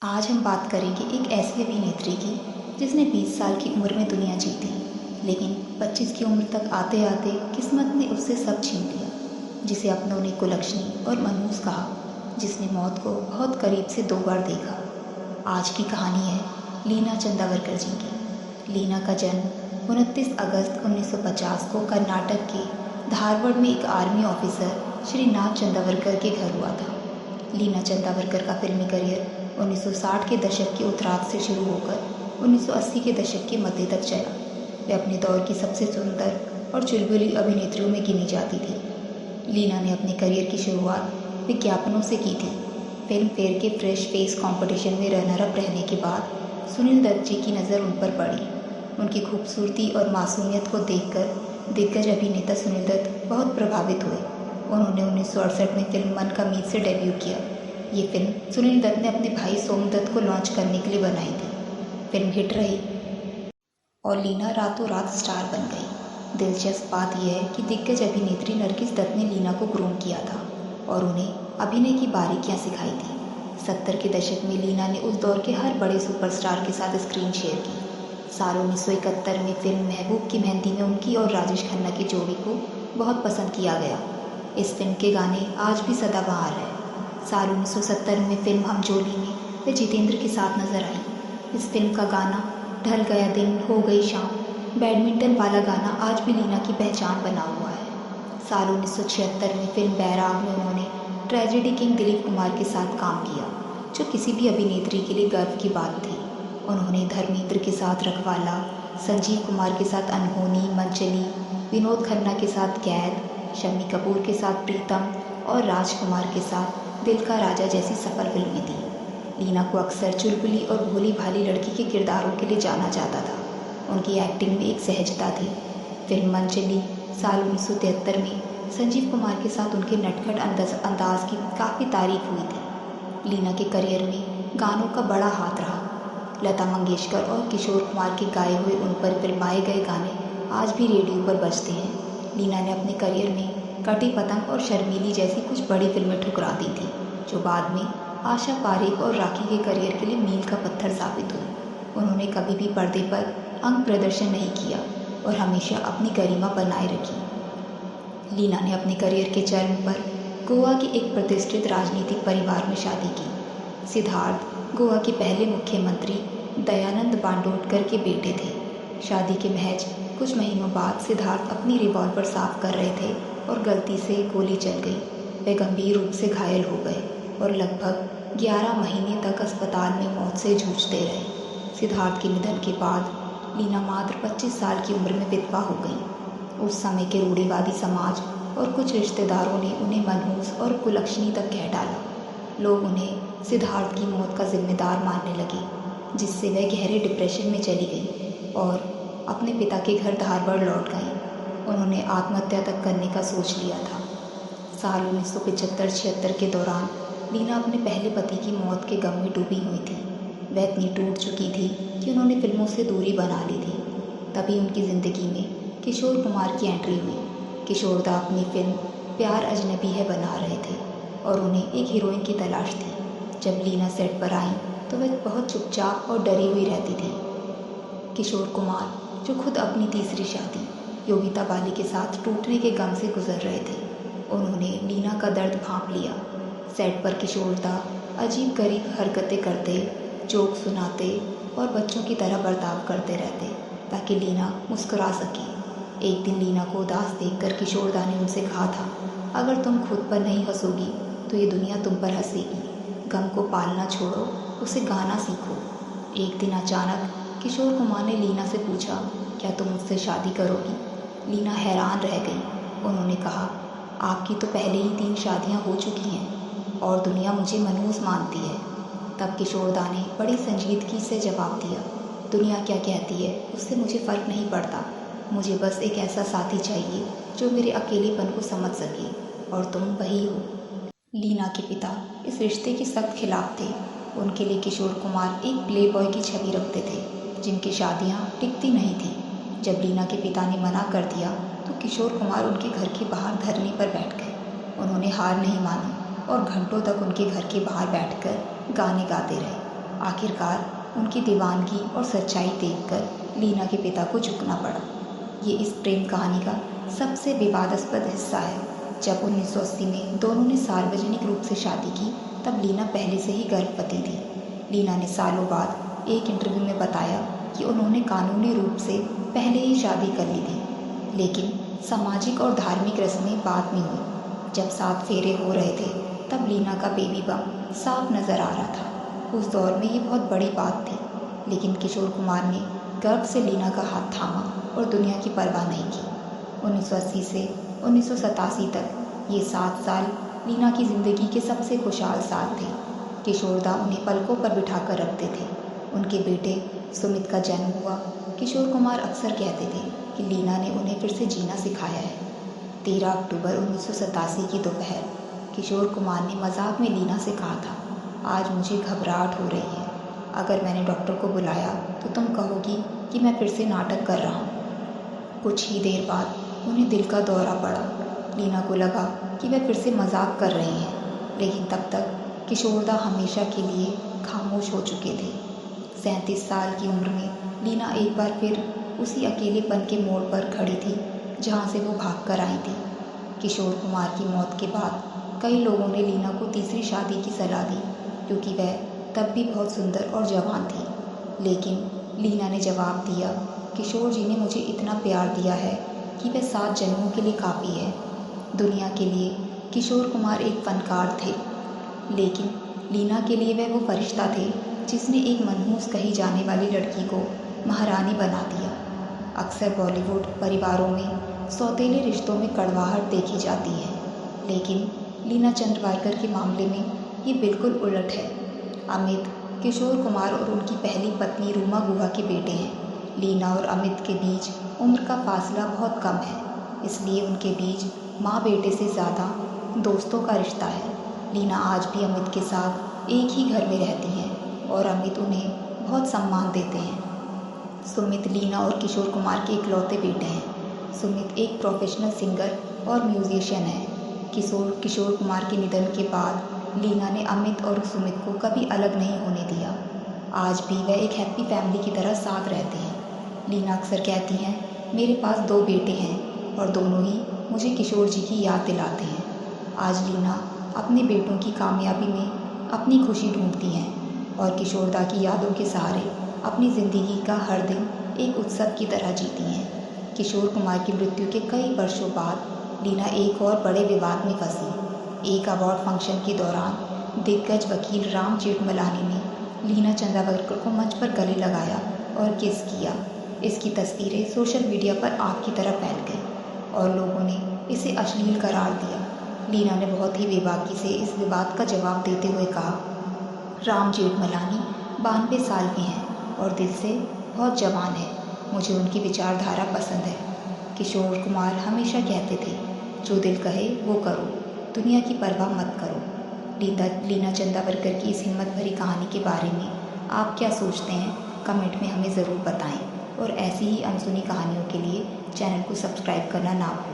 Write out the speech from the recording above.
आज हम बात करेंगे एक ऐसी अभिनेत्री की जिसने 20 साल की उम्र में दुनिया जीती, लेकिन 25 की उम्र तक आते आते किस्मत ने उससे सब छीन लिया। जिसे अपनों ने कुलक्षणी और मनहूस कहा, जिसने मौत को बहुत करीब से 2 बार देखा। आज की कहानी है लीना चंदावरकर जी की। लीना का जन्म 29 अगस्त 1950 को कर्नाटक के धारवाड़ में एक आर्मी ऑफिसर श्री नाथ चंदावरकर के घर हुआ था। लीना चंदावरकर का फिल्मी करियर 1960 के दशक के उत्तरार्ध से शुरू होकर 1980 के दशक के मध्य तक चला। वे अपने दौर की सबसे सुंदर और चुलबुली अभिनेत्रियों में गिनी जाती थी। लीना ने अपने करियर की शुरुआत विज्ञापनों से की थी। फिल्म फेयर के फ्रेश फेस कंपटीशन में रनर अप रहने के बाद सुनील दत्त जी की नज़र उन पर पड़ी। उनकी खूबसूरती और मासूमियत को देखकर दिग्गज अभिनेता सुनील दत्त बहुत प्रभावित हुए। उन्होंने 1968 में फिल्म मन का मीत से डेब्यू किया। ये फिल्म सुनील दत्त ने अपने भाई सोमदत्त को लॉन्च करने के लिए बनाई थी। फिल्म हिट रही और लीना रातों रात स्टार बन गई। दिलचस्प बात यह है कि दिग्गज अभिनेत्री नरगिस दत्त ने लीना को ग्रूम किया था और उन्हें अभिनय की बारीकियां सिखाई थी। 70 के दशक में लीना ने उस दौर के हर बड़े सुपरस्टार के साथ स्क्रीन शेयर की। साल 1971 में फिल्म महबूब की मेहंदी में उनकी और राजेश खन्ना की जोड़ी को बहुत पसंद किया गया। इस फिल्म के गाने आज भी सदाबहार हैं। साल 1970 में फिल्म हम जोली में वे जितेंद्र के साथ नजर आई। इस फिल्म का गाना ढल गया दिन हो गई शाम, बैडमिंटन वाला गाना आज भी लीना की पहचान बना हुआ है। साल 1976 में फिल्म बैराग में उन्होंने ट्रेजेडी किंग दिलीप कुमार के साथ काम किया, जो किसी भी अभिनेत्री के लिए गर्व की बात थी। उन्होंने धर्मेंद्र के साथ रखवाला, संजीव कुमार के साथ अनहोनी, मंचली, विनोद खन्ना के साथ कैद, शम्मी कपूर के साथ प्रीतम और राजकुमार के साथ दिल का राजा जैसी सफल फिल्में दी। लीना को अक्सर चुलबुली और भोली भाली लड़की के किरदारों के लिए जाना जाता था। उनकी एक्टिंग में एक सहजता थी। फिल्म मंचली साल 1973 में संजीव कुमार के साथ उनके नटखट अंदाज की काफ़ी तारीफ हुई थी। लीना के करियर में गानों का बड़ा हाथ रहा। लता मंगेशकर और किशोर कुमार के गाए हुए उन पर फिल्माए गए गाने आज भी रेडियो पर बजते हैं। लीना ने अपने करियर में कटी पतंग और शर्मीली जैसी कुछ बड़ी फिल्में ठुकरा दी थी, जो बाद में आशा पारेख और राखी के करियर के लिए मील का पत्थर साबित हुई। उन्होंने कभी भी पर्दे पर अंग प्रदर्शन नहीं किया और हमेशा अपनी गरिमा बनाए रखी। लीना ने अपने करियर के चरम पर गोवा के एक प्रतिष्ठित राजनीतिक परिवार में शादी की। सिद्धार्थ गोवा के पहले मुख्यमंत्री दयानंद बांडोडकर के बेटे थे। शादी के महज कुछ महीनों बाद सिद्धार्थ अपनी रिवॉल्वर साफ कर रहे थे और गलती से गोली चल गई। वे गंभीर रूप से घायल हो गए और लगभग 11 महीने तक अस्पताल में मौत से जूझते रहे। सिद्धार्थ के निधन के बाद लीना मात्र 25 साल की उम्र में विधवा हो गई। उस समय के रूढ़िवादी समाज और कुछ रिश्तेदारों ने उन्हें मनहूस और कुलक्षणी तक कह डाला। लोग उन्हें सिद्धार्थ की मौत का जिम्मेदार मानने लगे, जिससे वह गहरे डिप्रेशन में चली गई और अपने पिता के घर धारवाड़ लौट गई। उन्होंने आत्महत्या तक करने का सोच लिया था। साल 1975-76 के दौरान लीना अपने पहले पति की मौत के गम में डूबी हुई थी। वह इतनी टूट चुकी थी कि उन्होंने फिल्मों से दूरी बना ली थी। तभी उनकी ज़िंदगी में किशोर कुमार की एंट्री हुई। किशोर दा अपनी फिल्म प्यार अजनबी है बना रहे थे और उन्हें एक हीरोइन की तलाश थी। जब लीना सेट पर आई तो वह बहुत चुपचाप और डरी हुई रहती थी। किशोर कुमार, जो खुद अपनी तीसरी शादी योगिता बाली के साथ टूटने के गम से गुजर रहे थे, उन्होंने लीना का दर्द भांप लिया। सेट पर किशोर दा अजीब गरीब हरकतें करते, जोक सुनाते और बच्चों की तरह बर्ताव करते रहते ताकि लीना मुस्कुरा सके। एक दिन लीना को उदास देखकर किशोर दा ने उनसे कहा था, अगर तुम खुद पर नहीं हंसोगी तो ये दुनिया तुम पर हंसेगी। गम को पालना छोड़ो, उसे गाना सीखो। एक दिन अचानक किशोर कुमार ने लीना से पूछा, क्या तुम मुझसे शादी करोगी? लीना हैरान रह गई। उन्होंने कहा, आपकी तो पहले ही 3 शादियां हो चुकी हैं और दुनिया मुझे मनहूस मानती है। तब किशोर दा ने बड़ी संजीदगी से जवाब दिया, दुनिया क्या कहती है उससे मुझे फ़र्क नहीं पड़ता। मुझे बस एक ऐसा साथी चाहिए जो मेरे अकेलेपन को समझ सके, और तुम वही हो। लीना के पिता इस रिश्ते के सख्त खिलाफ थे। उनके लिए किशोर कुमार एक प्ले बॉय की छवि रखते थे, जिनकी शादियां टिकती नहीं थी। जब लीना के पिता ने मना कर दिया तो किशोर कुमार उनके घर के बाहर धरने पर बैठ गए। उन्होंने हार नहीं मानी और घंटों तक उनके घर के बाहर बैठकर गाने गाते रहे। आखिरकार उनकी दीवानगी और सच्चाई देखकर लीना के पिता को झुकना पड़ा। ये इस प्रेम कहानी का सबसे विवादास्पद हिस्सा है। जब 1980 में दोनों ने सार्वजनिक रूप से शादी की तब लीना पहले से ही गर्भवती थी। लीना ने सालों बाद एक इंटरव्यू में बताया कि उन्होंने कानूनी रूप से पहले ही शादी कर ली थी, लेकिन सामाजिक और धार्मिक रस्में बाद में हुई। जब 7 फेरे हो रहे थे तब लीना का बेबी बम साफ नज़र आ रहा था। उस दौर में ये बहुत बड़ी बात थी, लेकिन किशोर कुमार ने गर्व से लीना का हाथ थामा और दुनिया की परवाह नहीं की। 1980 से 1987 तक ये 7 साल लीना की ज़िंदगी के सबसे खुशहाल साल थे। किशोरदा उन्हें पलकों पर बिठाकर रखते थे। उनके बेटे सुमित का जन्म हुआ। किशोर कुमार अक्सर कहते थे कि लीना ने उन्हें फिर से जीना सिखाया है। 13 अक्टूबर 1987 की दोपहर किशोर कुमार ने मजाक में लीना से कहा था, आज मुझे घबराहट हो रही है। अगर मैंने डॉक्टर को बुलाया तो तुम कहोगी कि मैं फिर से नाटक कर रहा हूँ। कुछ ही देर बाद उन्हें दिल का दौरा पड़ा। लीना को लगा कि वह फिर से मजाक कर रहे हैं, लेकिन तब तक किशोरदा हमेशा के लिए खामोश हो चुके थे। 37 साल की उम्र में लीना एक बार फिर उसी अकेलेपन के मोड़ पर खड़ी थी जहाँ से वो भागकर आई थी। किशोर कुमार की मौत के बाद कई लोगों ने लीना को तीसरी शादी की सलाह दी, क्योंकि वह तब भी बहुत सुंदर और जवान थी। लेकिन लीना ने जवाब दिया, किशोर जी ने मुझे इतना प्यार दिया है कि वह 7 जन्मों के लिए काफ़ी है। दुनिया के लिए किशोर कुमार एक फनकार थे, लेकिन लीना के लिए वह वो फरिश्ता थे जिसने एक मनहूस कही जाने वाली लड़की को महारानी बना दिया। अक्सर बॉलीवुड परिवारों में सौतेले रिश्तों में कड़वाहट देखी जाती है, लेकिन लीना चंद्रवारकर के मामले में ये बिल्कुल उलट है। अमित किशोर कुमार और उनकी पहली पत्नी रूमा गुहा के बेटे हैं। लीना और अमित के बीच उम्र का फासला बहुत कम है, इसलिए उनके बीच माँ बेटे से ज़्यादा दोस्तों का रिश्ता है। लीना आज भी अमित के साथ एक ही घर में रहती हैं और अमित उन्हें बहुत सम्मान देते हैं। सुमित लीना और किशोर कुमार के इकलौते बेटे हैं। सुमित एक प्रोफेशनल सिंगर और म्यूजिशियन है। किशोर कुमार के निधन के बाद लीना ने अमित और सुमित को कभी अलग नहीं होने दिया। आज भी वह एक हैप्पी फैमिली की तरह साथ रहते हैं। लीना अक्सर कहती हैं, मेरे पास 2 बेटे हैं और दोनों ही मुझे किशोर जी की याद दिलाते हैं। आज लीना अपने बेटों की कामयाबी में अपनी खुशी ढूंढती हैं और किशोरदा की यादों के सहारे अपनी ज़िंदगी का हर दिन एक उत्सव की तरह जीती हैं। किशोर कुमार की मृत्यु के कई वर्षों बाद लीना एक और बड़े विवाद में फंसी। एक अवार्ड फंक्शन के दौरान दिग्गज वकील राम जेठमलानी ने लीना चंद्रावरकर को मंच पर गले लगाया और किस किया। इसकी तस्वीरें सोशल मीडिया पर आग की तरह फैल गई और लोगों ने इसे अश्लील करार दिया। लीना ने बहुत ही बेबाकी से इस विवाद का जवाब देते हुए कहा, राम जेठमलानी 92 साल के हैं और दिल से बहुत जवान है। मुझे उनकी विचारधारा पसंद है। किशोर कुमार हमेशा कहते थे, जो दिल कहे वो करो, दुनिया की परवाह मत करो। लीना चंद्रावरकर की इस हिम्मत भरी कहानी के बारे में आप क्या सोचते हैं, कमेंट में हमें ज़रूर बताएं और ऐसी ही अनसुनी कहानियों के लिए चैनल को सब्सक्राइब करना ना भूलें।